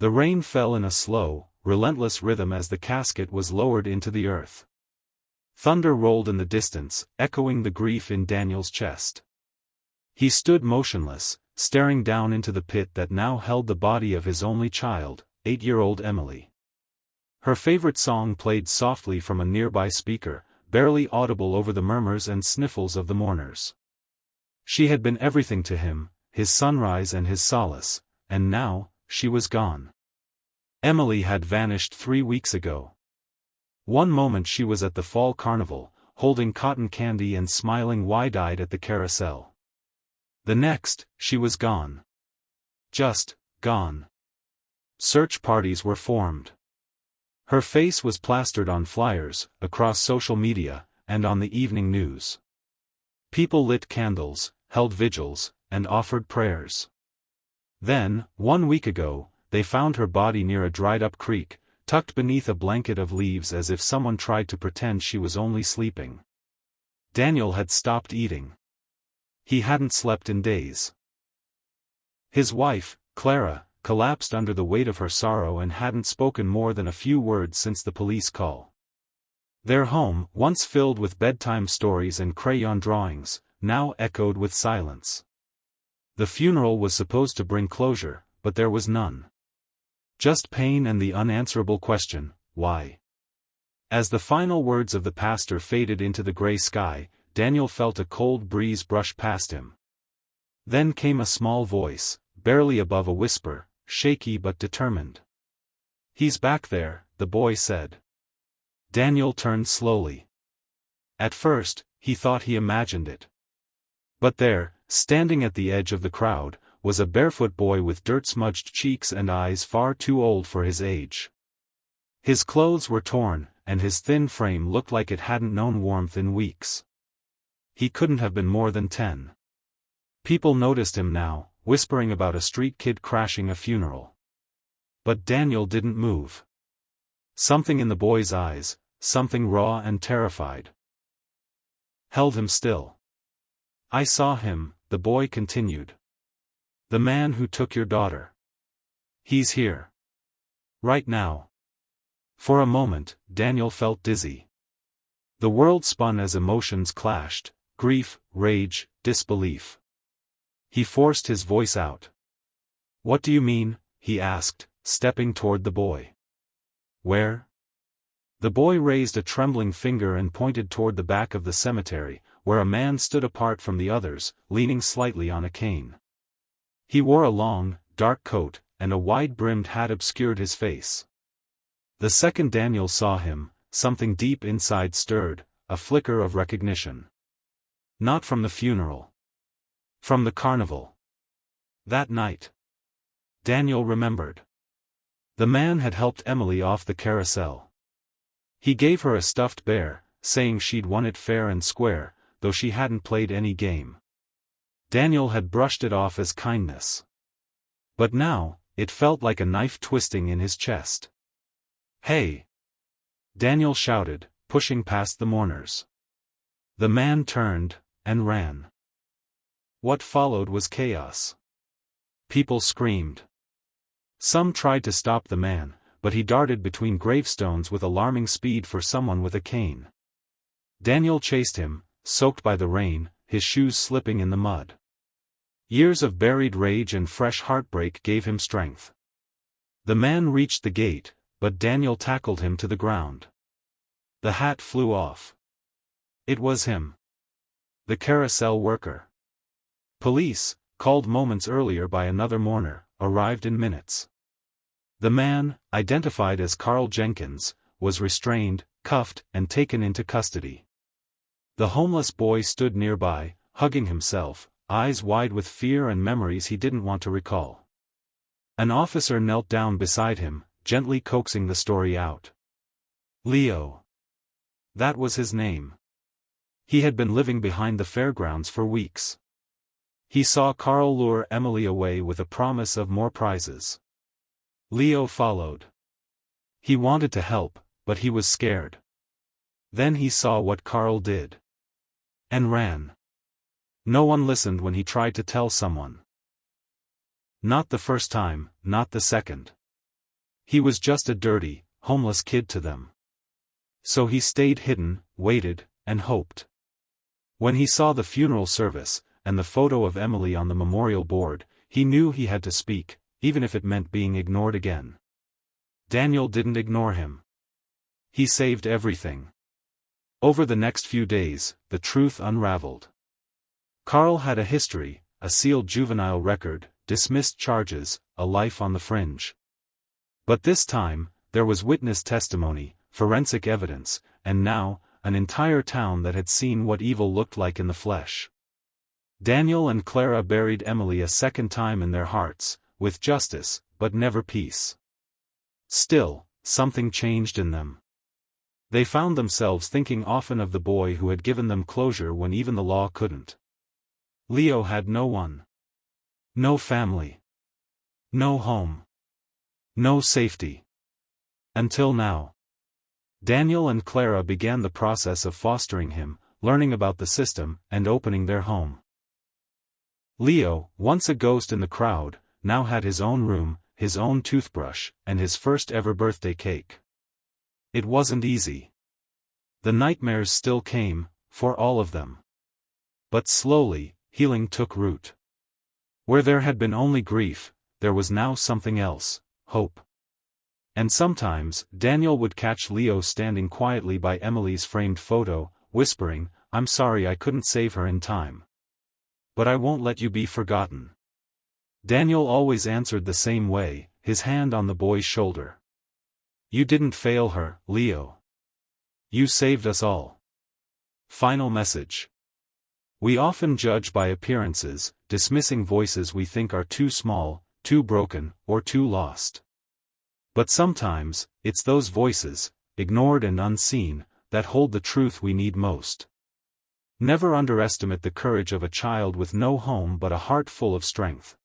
The rain fell in a slow, relentless rhythm as the casket was lowered into the earth. Thunder rolled in the distance, echoing the grief in Daniel's chest. He stood motionless, staring down into the pit that now held the body of his only child, 8-year-old Emily. Her favorite song played softly from a nearby speaker, barely audible over the murmurs and sniffles of the mourners. She had been everything to him, his sunrise and his solace, and now, she was gone. Emily had vanished 3 weeks ago. One moment she was at the fall carnival, holding cotton candy and smiling wide-eyed at the carousel. The next, she was gone. Just, gone. Search parties were formed. Her face was plastered on flyers, across social media, and on the evening news. People lit candles, held vigils, and offered prayers. Then, 1 week ago, they found her body near a dried-up creek, tucked beneath a blanket of leaves as if someone tried to pretend she was only sleeping. Daniel had stopped eating. He hadn't slept in days. His wife, Clara, collapsed under the weight of her sorrow and hadn't spoken more than a few words since the police call. Their home, once filled with bedtime stories and crayon drawings, now echoed with silence. The funeral was supposed to bring closure, but there was none. Just pain and the unanswerable question, why? As the final words of the pastor faded into the gray sky, Daniel felt a cold breeze brush past him. Then came a small voice, barely above a whisper, shaky but determined. "He's back there," the boy said. Daniel turned slowly. At first, he thought he imagined it. But there, standing at the edge of the crowd, was a barefoot boy with dirt-smudged cheeks and eyes far too old for his age. His clothes were torn, and his thin frame looked like it hadn't known warmth in weeks. He couldn't have been more than 10. People noticed him now, whispering about a street kid crashing a funeral. But Daniel didn't move. Something in the boy's eyes, something raw and terrified, held him still. "I saw him," the boy continued. "The man who took your daughter. He's here. Right now." For a moment, Daniel felt dizzy. The world spun as emotions clashed, grief, rage, disbelief. He forced his voice out. "What do you mean?" he asked, stepping toward the boy. "Where?" The boy raised a trembling finger and pointed toward the back of the cemetery, where a man stood apart from the others, leaning slightly on a cane. He wore a long, dark coat, and a wide-brimmed hat obscured his face. The second Daniel saw him, something deep inside stirred, a flicker of recognition. Not from the funeral. From the carnival. That night. Daniel remembered. The man had helped Emily off the carousel. He gave her a stuffed bear, saying she'd won it fair and square, though she hadn't played any game. Daniel had brushed it off as kindness. But now, it felt like a knife twisting in his chest. "Hey!" Daniel shouted, pushing past the mourners. The man turned, and ran. What followed was chaos. People screamed. Some tried to stop the man, but he darted between gravestones with alarming speed for someone with a cane. Daniel chased him, soaked by the rain, his shoes slipping in the mud. Years of buried rage and fresh heartbreak gave him strength. The man reached the gate, but Daniel tackled him to the ground. The hat flew off. It was him. The carousel worker. Police, called moments earlier by another mourner, arrived in minutes. The man, identified as Carl Jenkins, was restrained, cuffed, and taken into custody. The homeless boy stood nearby, hugging himself, eyes wide with fear and memories he didn't want to recall. An officer knelt down beside him, gently coaxing the story out. Leo. That was his name. He had been living behind the fairgrounds for weeks. He saw Carl lure Emily away with a promise of more prizes. Leo followed. He wanted to help, but he was scared. Then he saw what Carl did. And ran. No one listened when he tried to tell someone. Not the first time, not the second. He was just a dirty, homeless kid to them. So he stayed hidden, waited, and hoped. When he saw the funeral service, and the photo of Emily on the memorial board, he knew he had to speak, even if it meant being ignored again. Daniel didn't ignore him. He saved everything. Over the next few days, the truth unraveled. Carl had a history, a sealed juvenile record, dismissed charges, a life on the fringe. But this time, there was witness testimony, forensic evidence, and now, an entire town that had seen what evil looked like in the flesh. Daniel and Clara buried Emily a second time in their hearts, with justice, but never peace. Still, something changed in them. They found themselves thinking often of the boy who had given them closure when even the law couldn't. Leo had no one. No family. No home. No safety. Until now. Daniel and Clara began the process of fostering him, learning about the system, and opening their home. Leo, once a ghost in the crowd, now had his own room, his own toothbrush, and his first ever birthday cake. It wasn't easy. The nightmares still came, for all of them. But slowly, healing took root. Where there had been only grief, there was now something else, hope. And sometimes, Daniel would catch Leo standing quietly by Emily's framed photo, whispering, "I'm sorry I couldn't save her in time. But I won't let you be forgotten." Daniel always answered the same way, his hand on the boy's shoulder. "You didn't fail her, Leo. You saved us all." Final message. We often judge by appearances, dismissing voices we think are too small, too broken, or too lost. But sometimes, it's those voices, ignored and unseen, that hold the truth we need most. Never underestimate the courage of a child with no home but a heart full of strength.